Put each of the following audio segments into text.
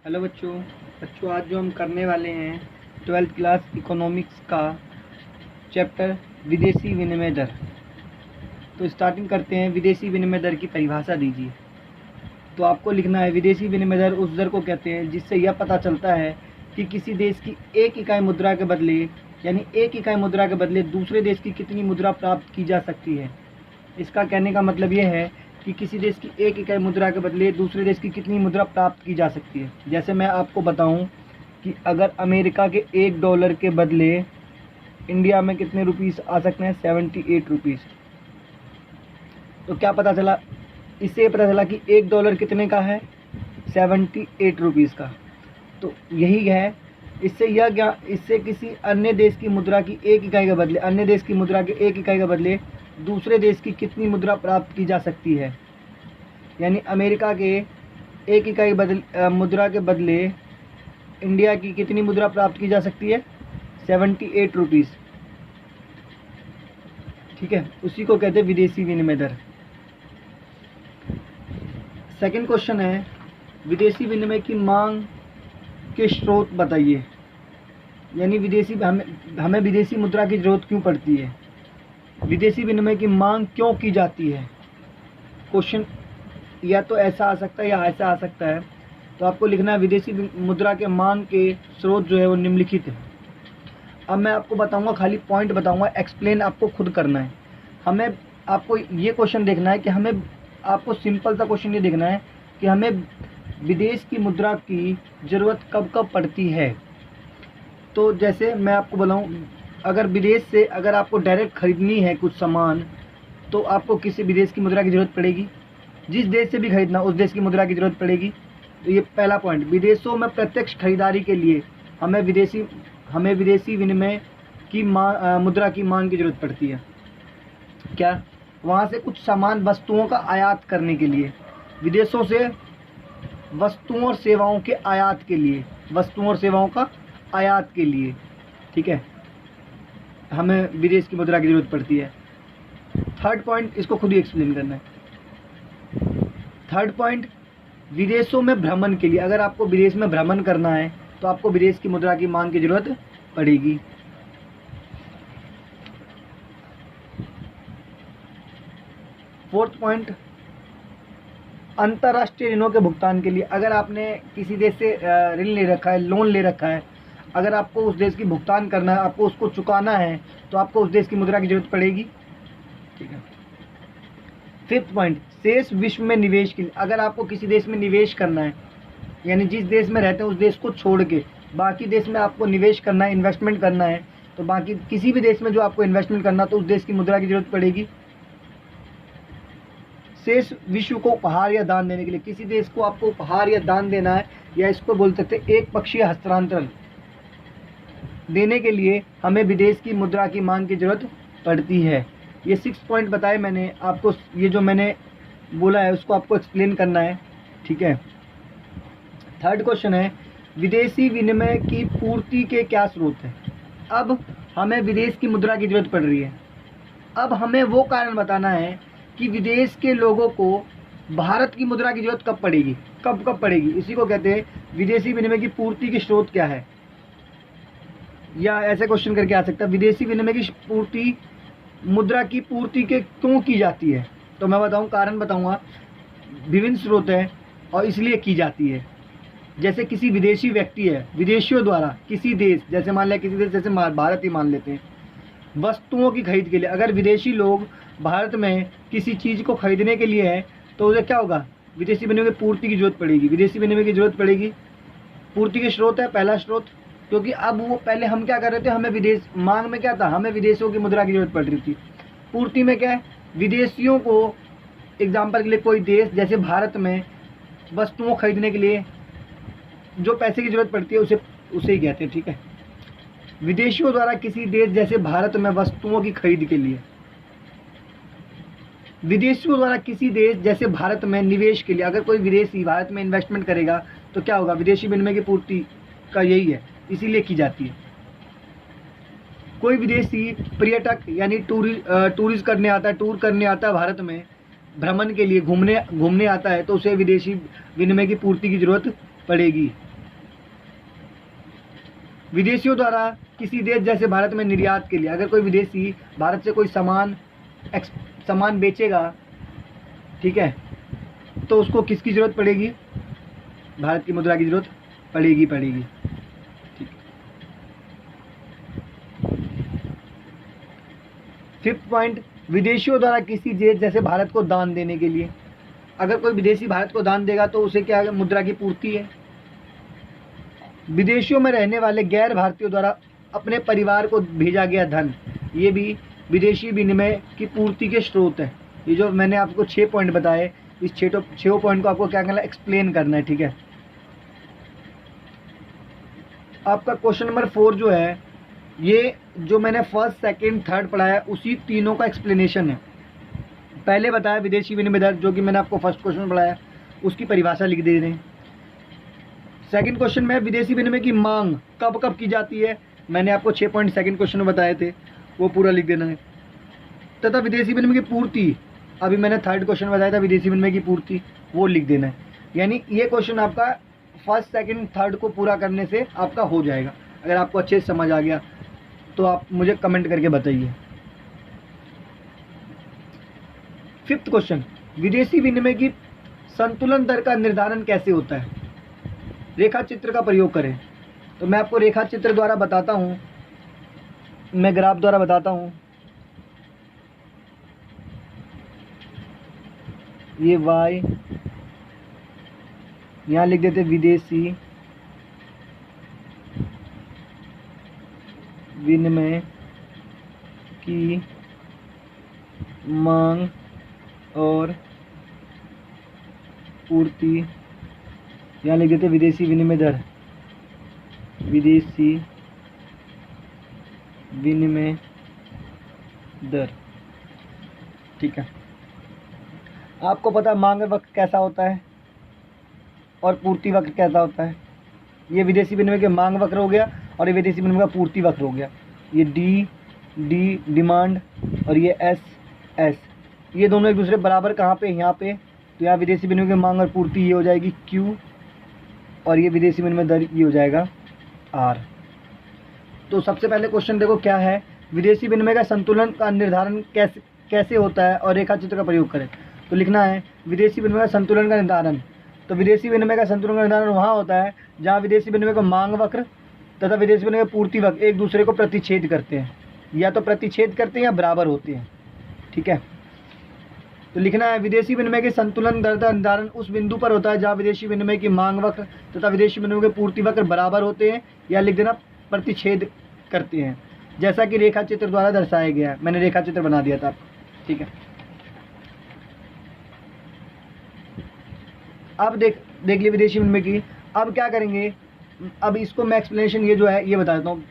Hello बच्चों आज जो हम करने वाले हैं 12th क्लास इकोनॉमिक्स का चैप्टर विदेशी विनिमय दर। तो स्टार्टिंग करते हैं। विदेशी विनिमय दर की परिभाषा दीजिए। तो आपको लिखना है विदेशी विनिमय दर उस दर को कहते हैं जिससे यह पता चलता है कि किसी देश की एक इकाई मुद्रा के बदले दूसरे देश की कितनी मुद्रा प्राप्त की जा सकती है। इसका कहने का मतलब यह है कि किसी देश की एक इकाई मुद्रा के बदले दूसरे देश की कितनी मुद्रा प्राप्त की जा सकती है। जैसे मैं आपको बताऊं कि अगर अमेरिका के $1 के बदले इंडिया में कितने रुपीस आ सकते हैं, 78 रुपीस। तो क्या पता चला, इससे पता चला कि $1 कितने का है, 78 रुपीस का। तो यही है। इससे किसी अन्य देश की मुद्रा की एक इकाई के बदले दूसरे देश की कितनी मुद्रा प्राप्त की जा सकती है। यानी अमेरिका के एक इकाई मुद्रा के बदले इंडिया की कितनी मुद्रा प्राप्त की जा सकती है, 78 रुपीस। ठीक है, उसी को कहते हैं विदेशी विनिमय दर। सेकंड क्वेश्चन है, विदेशी विनिमय की मांग के स्रोत बताइए। यानी हमें विदेशी मुद्रा की जरूरत क्यों पड़ती है, विदेशी विनिमय की मांग क्यों की जाती है। क्वेश्चन या तो ऐसा आ सकता है या ऐसा आ सकता है। तो आपको लिखना है विदेशी मुद्रा के मांग के स्रोत जो है वो निम्नलिखित है। अब मैं आपको बताऊंगा, खाली पॉइंट बताऊंगा, एक्सप्लेन आपको खुद करना है। हमें आपको ये क्वेश्चन देखना है कि आपको सिंपल सा क्वेश्चन ये देखना है कि हमें विदेश की मुद्रा की ज़रूरत कब कब पड़ती है। तो जैसे मैं आपको बताऊं, अगर विदेश से अगर आपको डायरेक्ट खरीदनी है कुछ सामान, तो आपको किसी विदेश की मुद्रा की ज़रूरत पड़ेगी। जिस देश से भी खरीदना उस देश की मुद्रा की ज़रूरत पड़ेगी। तो ये पहला पॉइंट। विदेशों में प्रत्यक्ष खरीदारी के लिए हमें विदेशी विनिमय की मुद्रा की मांग की ज़रूरत पड़ती है। क्या, वहाँ से कुछ सामान वस्तुओं का आयात करने के लिए, विदेशों से वस्तुओं और सेवाओं के आयात के लिए, ठीक है, हमें विदेश की मुद्रा की ज़रूरत पड़ती है। थर्ड पॉइंट, इसको खुद ही एक्सप्लेन करना है। थर्ड पॉइंट, विदेशों में भ्रमण के लिए, अगर आपको विदेश में भ्रमण करना है तो आपको विदेश की मुद्रा की मांग की ज़रूरत पड़ेगी। फोर्थ पॉइंट, अंतर्राष्ट्रीय ऋणों के भुगतान के लिए, अगर आपने किसी देश से ऋण ले रखा है, लोन ले रखा है, अगर आपको उस देश की भुगतान करना है, आपको उसको चुकाना है, तो आपको उस देश की मुद्रा की जरूरत पड़ेगी। ठीक है। फिफ्थ पॉइंट, शेष विश्व में निवेश के लिए, अगर आपको किसी देश में निवेश करना है, यानी जिस देश में रहते हैं उस देश को छोड़ के बाकी देश में आपको निवेश करना है, इन्वेस्टमेंट करना है, तो बाकी किसी भी देश में जो आपको इन्वेस्टमेंट करना तो उस देश की मुद्रा की जरूरत पड़ेगी। शेष विश्व को उपहार या दान देने के लिए, किसी देश को आपको उपहार या दान देना है, या इसको बोल सकते हैं एक पक्षीय हस्तांतरण देने के लिए हमें विदेश की मुद्रा की मांग की जरूरत पड़ती है। ये 6 पॉइंट बताए मैंने आपको। ये जो मैंने बोला है उसको आपको एक्सप्लेन करना है। ठीक है। थर्ड क्वेश्चन है, विदेशी विनिमय की पूर्ति के क्या स्रोत हैं। अब हमें विदेश की मुद्रा की जरूरत पड़ रही है। अब हमें वो कारण बताना है कि विदेश के लोगों को भारत की मुद्रा की जरूरत कब पड़ेगी, कब पड़ेगी। इसी को कहते हैं विदेशी विनिमय की पूर्ति के स्रोत क्या है। या ऐसे क्वेश्चन करके आ सकता है, विदेशी विनिमय की पूर्ति, मुद्रा की पूर्ति के क्यों की जाती है। तो मैं बताऊं, कारण बताऊंगा। विभिन्न स्रोत हैं और इसलिए की जाती है। जैसे किसी विदेशी व्यक्ति है, विदेशियों द्वारा किसी देश, जैसे मान लिया किसी देश, जैसे भारत ही मान लेते हैं, वस्तुओं की खरीद के लिए, अगर विदेशी लोग भारत में किसी चीज़ को खरीदने के लिए है तो उसे क्या होगा, विदेशी विनिमय की पूर्ति की जरूरत पड़ेगी। विदेशी विनिमय की जरूरत पड़ेगी। पूर्ति के स्रोत है पहला स्रोत, क्योंकि अब वो पहले हम क्या कर रहे थे, हमें विदेश मांग में क्या था, हमें विदेशियों की मुद्रा की जरूरत पड़ रही थी। पूर्ति में क्या है, विदेशियों को, एग्जाम्पल के लिए कोई देश जैसे भारत में वस्तुओं खरीदने के लिए जो पैसे की जरूरत पड़ती है उसे ही कहते हैं। ठीक है। विदेशियों द्वारा किसी देश जैसे भारत में वस्तुओं की खरीद के लिए, विदेशियों द्वारा किसी देश जैसे भारत में निवेश के लिए, अगर कोई विदेशी भारत में इन्वेस्टमेंट करेगा तो क्या होगा, विदेशी विनिमय की पूर्ति का यही है, इसीलिए की जाती है। कोई विदेशी पर्यटक यानी टूरिस्ट करने आता है, टूर करने आता है भारत में, भ्रमण के लिए घूमने आता है, तो उसे विदेशी विनिमय की पूर्ति की जरूरत पड़ेगी। विदेशियों द्वारा किसी देश जैसे भारत में निर्यात के लिए, अगर कोई विदेशी भारत से कोई सामान बेचेगा, ठीक है, तो उसको किसकी ज़रूरत पड़ेगी? भारत की मुद्रा की ज़रूरत पड़ेगी। ठीक। फिफ्थ पॉइंट, विदेशियों द्वारा किसी देश जैसे भारत को दान देने के लिए, अगर कोई विदेशी भारत को दान देगा तो उसे क्या मुद्रा की पूर्ति है। विदेशों में रहने वाले गैर भारतीयों द्वारा अपने परिवार को भेजा गया धन, ये भी विदेशी विनिमय की पूर्ति के स्रोत है। ये जो मैंने आपको 6 पॉइंट बताए, इस 6 पॉइंट को आपको क्या करना है? एक्सप्लेन करना है। ठीक है, आपका क्वेश्चन नंबर 4 जो है, ये जो मैंने फर्स्ट, सेकंड, थर्ड पढ़ाया उसी तीनों का एक्सप्लेनेशन है। पहले बताया विदेशी विनिमय दर, जो कि मैंने आपको फर्स्ट क्वेश्चन पढ़ाया, उसकी परिभाषा लिख दे रहे हैं। सेकंड क्वेश्चन में विदेशी विनिमय की मांग कब कब की जाती है, मैंने आपको 6 पॉइंट सेकंड क्वेश्चन में बताए थे, वो पूरा लिख देना है। तथा विदेशी विनिमय की पूर्ति, अभी मैंने थर्ड क्वेश्चन में बताया था विदेशी विनिमय की पूर्ति, वो लिख देना है। यानी ये क्वेश्चन आपका फर्स्ट, सेकंड, थर्ड को पूरा करने से आपका हो जाएगा। अगर आपको अच्छे से समझ आ गया तो आप मुझे कमेंट करके बताइए। फिफ्थ क्वेश्चन, विदेशी विनिमय की संतुलन दर का निर्धारण कैसे होता है? रेखा चित्र का प्रयोग करें। तो मैं आपको रेखा चित्र द्वारा बताता हूँ, मैं ग्राफ द्वारा बताता हूँ। ये y, यहाँ लिख देते विदेशी विनिमय की मांग और पूर्ति, यहाँ लिख देते विदेशी विनिमय दर, विदेशी विनिमय दर। ठीक है, आपको पता मांग वक्र कैसा होता है और पूर्ति वक्र कैसा होता है। ये विदेशी विनिमय के मांग वक्र हो गया और ये विदेशी विनिमय का पूर्ति वक्र हो गया। ये डी डिमांड और ये एस, ये दोनों एक दूसरे बराबर कहाँ पे? यहाँ पे। तो यहाँ विदेशी विनिमय की मांग और पूर्ति ये हो जाएगी Q, और ये विदेशी विनिमय दर ये हो जाएगा R। तो सबसे पहले क्वेश्चन देखो क्या है, विदेशी विनिमय का संतुलन का निर्धारण कैसे होता है और रेखा चित्र का प्रयोग करें। तो लिखना है विदेशी विनिमय का संतुलन का निर्धारण। तो विदेशी विनिमय का संतुलन का निर्धारण वहाँ होता है जहाँ विदेशी विनिमय का मांग वक्र तथा विदेशी विनिमय का पूर्ति वक्र एक दूसरे को प्रतिच्छेद करते हैं, या तो प्रतिच्छेद करते हैं या बराबर होते हैं। ठीक है, तो लिखना है विदेशी विनिमय के संतुलन दर का निर्धारण उस बिंदु पर होता है जहाँ विदेशी विनिमय की मांग वक्र तथा विदेशी विनिमय के पूर्ति वक्र बराबर होते हैं, या लिख देना प्रतिच्छेद करते हैं, जैसा कि रेखा चित्र द्वारा दर्शाया गया है। मैंने रेखा चित्र बना दिया था। ठीक है, अब देख लिए विदेशी विनिमय की। अब क्या करेंगे, अब इसको मैं एक्सप्लेनेशन ये जो है ये बता देता हूँ।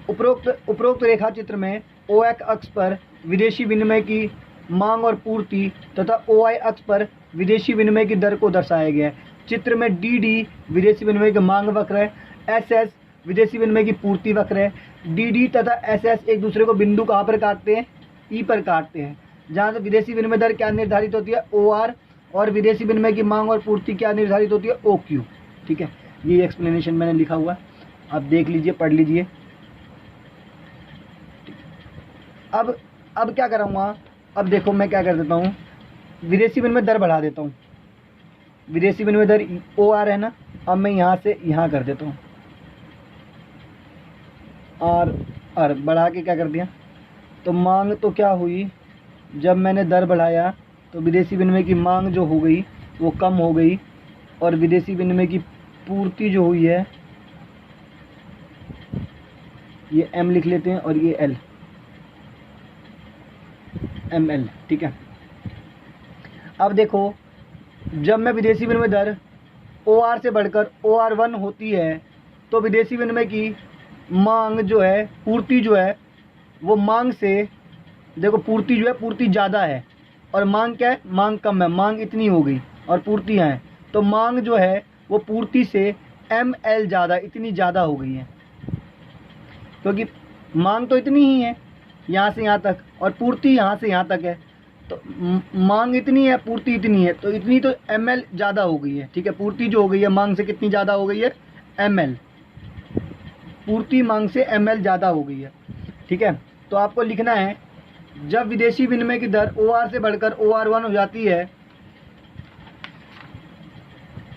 उपरोक्त रेखा चित्र में OX अक्ष पर विदेशी विनिमय की मांग और पूर्ति तथा OY अक्ष पर विदेशी विनिमय की दर को दर्शाया गया है। चित्र में DD विदेशी विनिमय की मांग वक्र है, SS विदेशी विनिमय की पूर्ति वक्र है। DD तथा SS एक दूसरे को बिंदु कहाँ पर काटते हैं? E पर काटते हैं, जहाँ से विदेशी विनिमय दर क्या निर्धारित होती है? OR, और विदेशी विनिमय की मांग और पूर्ति क्या निर्धारित होती है? OQ। ठीक है, ये एक्सप्लेनेशन मैंने लिखा हुआ है, आप देख लीजिए, पढ़ लीजिए। अब क्या कराऊंगा, अब देखो मैं क्या कर देता हूँ, विदेशी विनिमय दर बढ़ा देता हूँ। विदेशी विनिमय दर OR है ना, अब मैं यहाँ से यहाँ कर देता हूँ R बढ़ा के क्या कर दिया। तो मांग तो क्या हुई, जब मैंने दर बढ़ाया तो विदेशी विनिमय की मांग जो हो गई वो कम हो गई, और विदेशी विनिमय की पूर्ति जो हुई है, ये M लिख लेते हैं और ये L, ML। ठीक है, अब देखो जब मैं विदेशी विनिमय दर OR से बढ़कर OR1 होती है तो विदेशी विनिमय की मांग जो है, पूर्ति जो है, वो मांग से, देखो पूर्ति जो है, पूर्ति ज़्यादा है और मांग क्या है? मांग कम है। मांग इतनी हो गई और पूर्ति यहाँ है, तो मांग जो है वो पूर्ति से ML ज़्यादा, इतनी ज़्यादा हो गई है, क्योंकि मांग तो इतनी ही है यहाँ से यहाँ तक और पूर्ति यहाँ से यहाँ तक है। तो मांग इतनी है, पूर्ति इतनी है, तो इतनी तो ML ज़्यादा हो गई है। ठीक है, पूर्ति जो हो गई है मांग से कितनी ज़्यादा हो गई है? ML। पूर्ति मांग से ml ज़्यादा हो गई है। ठीक है, तो आपको लिखना है जब विदेशी विनिमय की दर OR से बढ़कर OR1 हो जाती है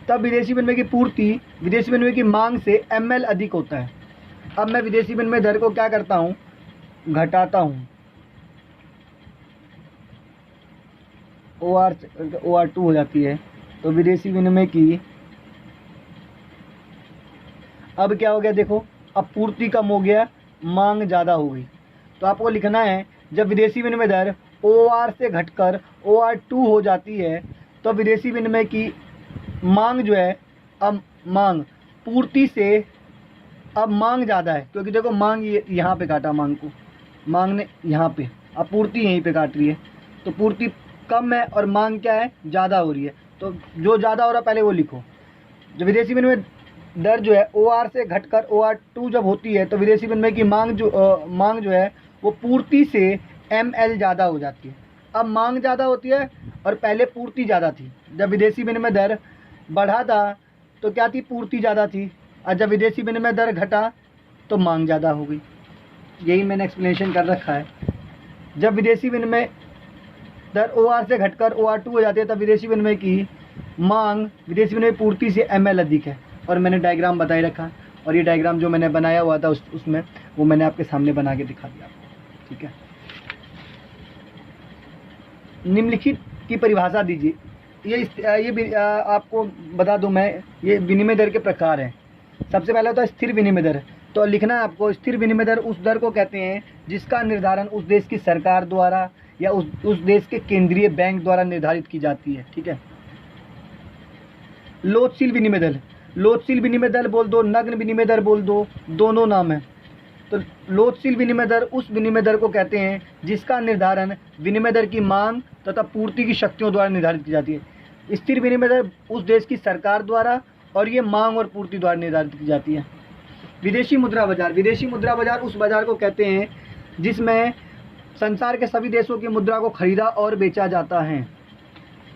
तब विदेशी विनिमय की पूर्ति विदेशी विनिमय की मांग से ml अधिक होता है। अब मैं विदेशी विनिमय दर को क्या करता हूँ, घटाता हूँ। OR2 हो जाती है तो विदेशी विनिमय की अब क्या हो गया, देखो अब पूर्ति कम हो गया, मांग ज़्यादा हो गई। तो आपको लिखना है जब विदेशी विनिमय दर OR से घटकर OR2 हो जाती है तो विदेशी विनिमय की मांग जो है, अब मांग पूर्ति से अब मांग ज़्यादा है, क्योंकि देखो मांग यहाँ पे काटा, मांग को मांग ने यहाँ पे, अब पूर्ति यहीं पे काट रही है, तो पूर्ति कम है और मांग क्या है, ज़्यादा हो रही है। तो जो ज़्यादा हो रहा है पहले वो लिखो। जो विदेशी विनिमय दर जो है OR से घटकर OR2 जब होती है तो विदेशी विनिमय की मांग जो है वो पूर्ति से ml ज़्यादा हो जाती है। अब मांग ज़्यादा होती है और पहले पूर्ति ज़्यादा थी। जब विदेशी विनिमय दर बढ़ा था तो क्या थी, पूर्ति ज़्यादा थी, और जब विदेशी विनिमय दर घटा तो मांग ज़्यादा हो गई। यही मैंने एक्सप्लेनेशन कर रखा है। जब विदेशी विनिमय दर OR से घटकर OR2 हो जाती है तब विदेशी विनिमय की मांग विदेशी विनिमय पूर्ति से ml अधिक है। और मैंने डायग्राम बता ही रखा, और ये डायग्राम जो मैंने बनाया हुआ था उसमें वो मैंने आपके सामने बना के दिखा दिया आपको। ठीक है, निम्नलिखित की परिभाषा दीजिए। ये आपको बता दूं मैं, ये विनिमय दर के प्रकार हैं। सबसे पहला होता है स्थिर विनिमय दर। तो लिखना है आपको, स्थिर विनिमय दर उस दर को कहते हैं जिसका निर्धारण उस देश की सरकार द्वारा या उस देश के केंद्रीय बैंक द्वारा निर्धारित की जाती है। ठीक है, लोचशील विनिमय दर, लोचशील विनिमय दर बोल दो, नग्न विनिमय दर बोल दो, दोनों नाम है। तो लोचशील विनिमय दर उस विनिमय दर को कहते हैं जिसका निर्धारण विनिमय दर की मांग तथा पूर्ति की शक्तियों द्वारा निर्धारित की जाती है। स्थिर विनिमय दर उस देश की सरकार द्वारा और ये मांग और पूर्ति द्वारा निर्धारित की जाती है। विदेशी मुद्रा बाजार, विदेशी मुद्रा बाजार उस बाजार को कहते हैं जिसमें संसार के सभी देशों की मुद्रा को खरीदा और बेचा जाता है।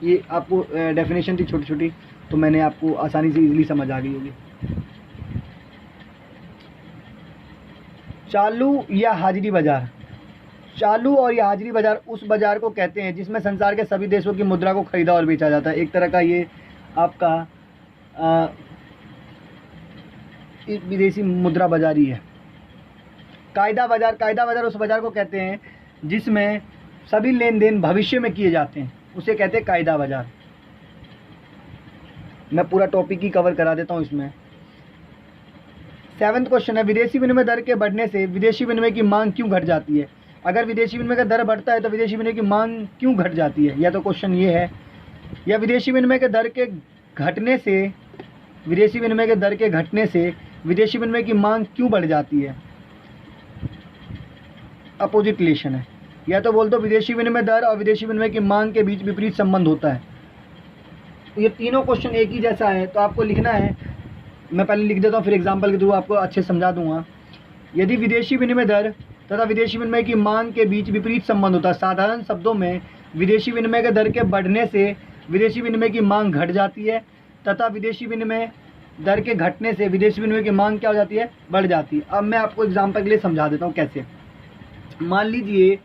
ये आपको डेफिनेशन थी छोटी छोटी, तो मैंने आपको आसानी से इजीली समझ आ गई होगी। चालू या हाजिरी बाजार, चालू और या हाजिरी बाजार उस बाजार को कहते हैं जिसमें संसार के सभी देशों की मुद्रा को खरीदा और बेचा जाता है। एक तरह का ये आपका विदेशी मुद्रा बाजारी है। कायदा बाजार, कायदा बाजार उस बाजार को कहते हैं जिसमें सभी लेन देन भविष्य में किए जाते हैं, उसे कहते हैं कायदा बाजार। मैं पूरा टॉपिक ही कवर करा देता हूँ इसमें। 7वां क्वेश्चन है, विदेशी विनिमय दर के बढ़ने से विदेशी विनिमय की मांग क्यों घट जाती है। अगर विदेशी विनिमय का दर बढ़ता है तो विदेशी विनिमय की मांग क्यों घट जाती है, या तो क्वेश्चन ये है। या विदेशी विनिमय के दर के घटने से विदेशी विनिमय के दर के घटने से विदेशी विनिमय की मांग क्यों बढ़ जाती है। अपोजिट रिलेशन है, या तो बोल दो विदेशी विनिमय दर और विदेशी विनिमय की मांग के बीच विपरीत संबंध होता है। तो ये तीनों क्वेश्चन एक ही जैसा है, तो आपको लिखना है, मैं पहले लिख देता हूँ फिर एग्जाम्पल के थ्रू आपको अच्छे समझा दूंगा। यदि विदेशी विनिमय दर तथा विदेशी विनिमय की मांग के बीच विपरीत संबंध होता है, साधारण शब्दों में विदेशी विनिमय के दर के बढ़ने से विदेशी विनिमय की मांग घट जाती है तथा विदेशी विनिमय दर के घटने से विदेशी विनिमय की मांग क्या हो जाती है, बढ़ जाती है। अब मैं आपको एग्जाम्पल के लिए समझा देता हूँ कैसे। मान लीजिए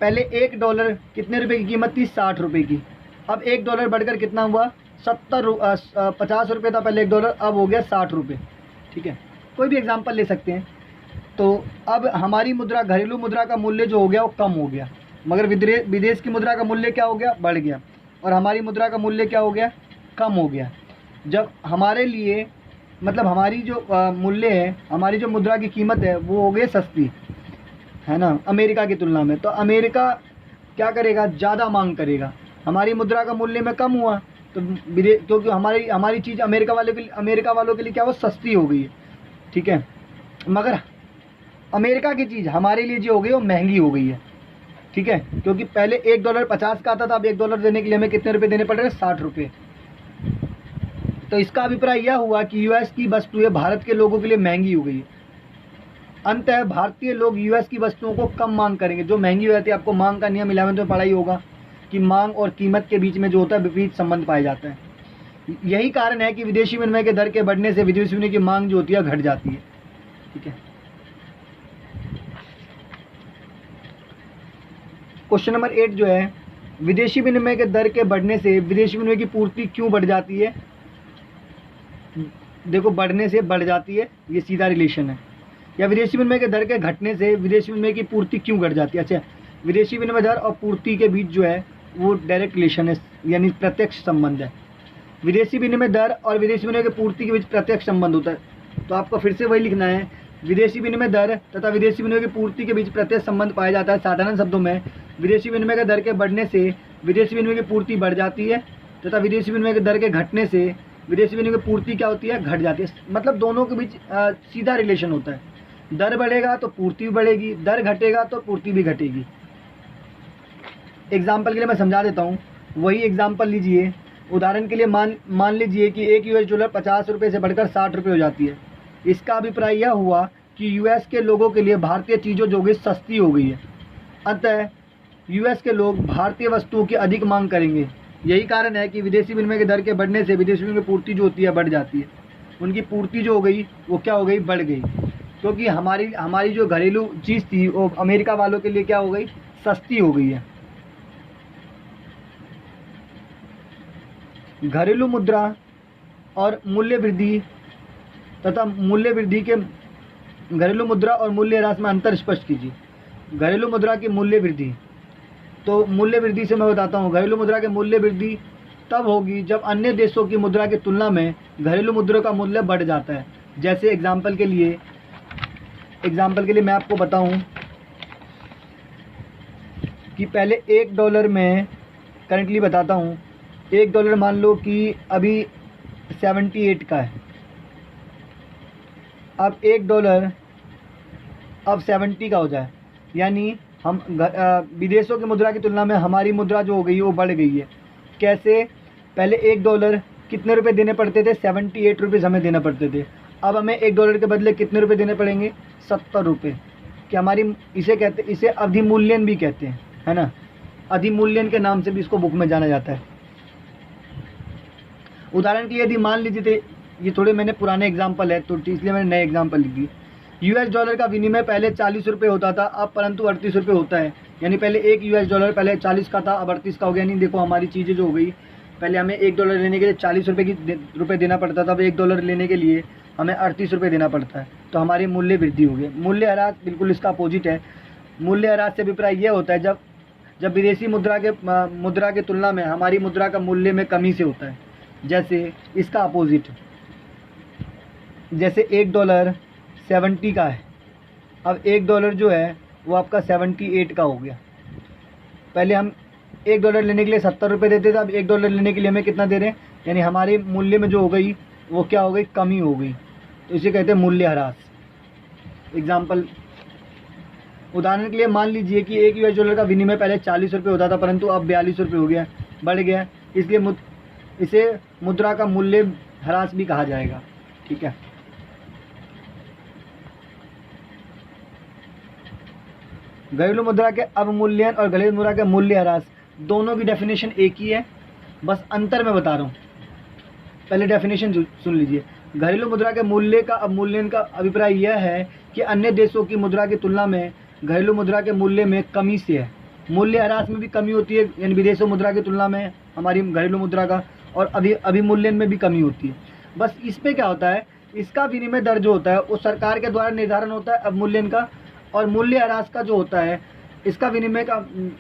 पहले $1 कितने रुपए की कीमत थी, 60 रुपये की। अब $1 बढ़कर कितना हुआ, 50 रुपये था पहले $1, अब हो गया 60 रुपये। ठीक है, कोई भी एग्जांपल ले सकते हैं। तो अब हमारी मुद्रा, घरेलू मुद्रा का मूल्य जो हो गया वो कम हो गया, मगर विदेश की मुद्रा का मूल्य क्या हो गया, बढ़ गया। और हमारी मुद्रा का मूल्य क्या हो गया, कम हो गया। जब हमारे लिए मतलब हमारी जो मूल्य है, हमारी जो मुद्रा की कीमत है वो हो गई सस्ती, है ना, अमेरिका की तुलना में। तो अमेरिका क्या करेगा, ज़्यादा मांग करेगा। हमारी मुद्रा का मूल्य में कम हुआ तो क्योंकि हमारी चीज़ अमेरिका वालों के लिए क्या, वो सस्ती हो गई है। ठीक है, मगर अमेरिका की चीज़ हमारे लिए जो हो गई वो महंगी हो गई है। ठीक है, क्योंकि पहले $1 50 का आता था, अब $1 देने के लिए हमें कितने रुपए देने पड़ रहे हैं, 60 रुपये। तो इसका अभिप्राय यह हुआ कि यूएस की वस्तुएं भारत के लोगों के लिए महंगी हो गई है। अंततः भारतीय लोग यूएस की वस्तुओं को कम मांग करेंगे। जो महंगी हो जाती है, आपको मांग का नियम 11वीं में पढ़ा ही होगा कि मांग और कीमत के बीच में जो होता है विपरीत संबंध पाया जाता है। यही कारण है कि विदेशी विनिमय के दर के बढ़ने से विदेशी विनिमय की मांग जो होती है घट जाती है। ठीक है। क्वेश्चन नंबर 8 जो है, विदेशी विनिमय के दर के बढ़ने से विदेशी विनिमय की पूर्ति क्यों बढ़ जाती है? देखो, बढ़ने से बढ़ जाती है, ये सीधा रिलेशन है। या विदेशी विनिमय के दर के घटने से विदेशी विनिमय की पूर्ति क्यों घट जाती है? अच्छा, विदेशी विनिमय दर और पूर्ति के बीच जो है वो डायरेक्ट रिलेशन है, यानी प्रत्यक्ष संबंध है। विदेशी विनिमय दर और विदेशी विनिमय की पूर्ति के बीच प्रत्यक्ष संबंध होता है। तो आपको फिर से वही लिखना है, विदेशी विनिमय दर तथा विदेशी विनिमय की पूर्ति के बीच प्रत्यक्ष संबंध पाया जाता है। साधारण शब्दों में, विदेशी विनिमय के दर के बढ़ने से विदेशी विनिमय की पूर्ति बढ़ जाती है तथा विदेशी विनिमय के दर के घटने से विदेशी विनिमय की पूर्ति क्या होती है? घट जाती है। मतलब दोनों के बीच सीधा रिलेशन होता है। दर बढ़ेगा तो पूर्ति भी बढ़ेगी, दर घटेगा तो पूर्ति भी घटेगी। एग्जाम्पल के लिए मैं समझा देता हूँ, वही एग्जाम्पल लीजिए। उदाहरण के लिए मान लीजिए कि एक US डॉलर 50 रुपये से बढ़कर 60 रुपये हो जाती है। इसका अभिप्राय यह हुआ कि US के लोगों के लिए भारतीय चीज़ों जो गई सस्ती हो गई है, अतः US के लोग भारतीय वस्तुओं की अधिक मांग करेंगे। यही कारण है कि विदेशी विनिमय के दर के बढ़ने से विदेशी विनिमय की पूर्ति जो होती है बढ़ जाती है। उनकी पूर्ति जो हो गई वो क्या हो गई? बढ़ गई, क्योंकि हमारी जो घरेलू चीज़ थी वो अमेरिका वालों के लिए क्या हो गई? सस्ती हो गई है। घरेलू मुद्रा और मूल्य वृद्धि तथा मूल्य वृद्धि के घरेलू मुद्रा और मूल्य ह्रास में अंतर स्पष्ट कीजिए। घरेलू मुद्रा की मूल्य वृद्धि, तो मूल्य वृद्धि से मैं बताता हूँ। घरेलू मुद्रा के मूल्य वृद्धि तब होगी जब अन्य देशों की मुद्रा की तुलना में घरेलू मुद्रा का मूल्य बढ़ जाता है। जैसे एग्जाम्पल के लिए मैं आपको बताऊं कि पहले $1 में करंटली बताता हूं, $1 मान लो कि अभी 78 का है। अब $1 अब 70 का हो जाए, यानी हम विदेशों की मुद्रा की तुलना में हमारी मुद्रा जो हो गई वो बढ़ गई है। कैसे? पहले $1 कितने रुपए देने पड़ते थे? 78 रुपीज़ हमें देना पड़ते थे। अब हमें $1 के बदले कितने रुपए देने पड़ेंगे? 70 रुपये। कि हमारी इसे अधिमूल्यन भी कहते हैं, है ना। अधिमूल्यन के नाम से भी इसको बुक में जाना जाता है। उदाहरण के लिए यदि मान लीजिए, थे ये थोड़े मैंने पुराने एग्जाम्पल है तो इसलिए मैंने नए एग्जाम्पल लिख दी। US डॉलर का विनिमय पहले 40 रुपये होता था, अब परंतु 38 रुपये होता है। यानी पहले एक US डॉलर पहले 40 का था, अब 38 का हो गया। नहीं, देखो हमारी चीज़ें जो हो गई, पहले हमें $1 लेने के लिए 40 रुपये देना पड़ता था, अब $1 लेने के लिए हमें 38 रुपये देना पड़ता है। तो हमारी मूल्य वृद्धि हो गई। मूल्य ह्रास बिल्कुल इसका अपोजिट है। मूल्य ह्रास से अभिप्राय यह होता है जब विदेशी मुद्रा के तुलना में हमारी मुद्रा का मूल्य में कमी से होता है। जैसे इसका अपोजिट, जैसे $1 70 का है, अब $1 जो है वो आपका 78 का हो गया। पहले हम $1 लेने के लिए 70 रुपये देते थे, अब $1 लेने के लिए हमें कितना दे रहे हैं? यानी हमारे मूल्य में जो हो गई वो क्या हो गई? कमी हो गई। तो इसे कहते हैं मूल्य ह्रास। एग्जाम्पल, उदाहरण के लिए मान लीजिए कि एक $1 का विनिमय पहले 40 रुपये होता था, परंतु अब 42 रुपये हो गया, बढ़ गया। इसलिए इसे मुद्रा का मूल्य ह्रास भी कहा जाएगा। ठीक है। घरेलू मुद्रा के अवमूल्यन और घरेलू मुद्रा के मूल्य ह्रास दोनों की डेफिनेशन एक ही है, बस अंतर मैं बता रहा हूँ। पहले डेफिनेशन सुन लीजिए। घरेलू मुद्रा के मूल्य का अवमूल्यन का अभिप्राय यह है कि अन्य देशों की मुद्रा की तुलना में घरेलू मुद्रा के मूल्य में कमी से है। मूल्य ह्रास में भी कमी होती है, यानी विदेशी मुद्रा की तुलना में हमारी घरेलू मुद्रा का, और अभिमूल्यन में भी कमी होती है। बस इसमें क्या होता है, इसका विनिमय दर जो होता है वो सरकार के द्वारा निर्धारण होता है अवमूल्यन का, और मूल्य ह्रास का जो होता है इसका विनिमय का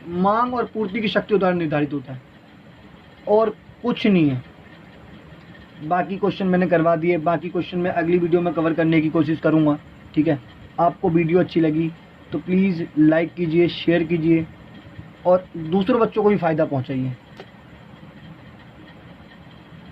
मांग और पूर्ति की शक्ति द्वारा निर्धारित होता है, और कुछ नहीं है। बाकी क्वेश्चन मैंने करवा दिए, बाकी क्वेश्चन मैं अगली वीडियो में कवर करने की कोशिश करूँगा। ठीक है। आपको वीडियो अच्छी लगी तो प्लीज़ लाइक कीजिए, शेयर कीजिए और दूसरों बच्चों को भी फ़ायदा पहुँचाइए।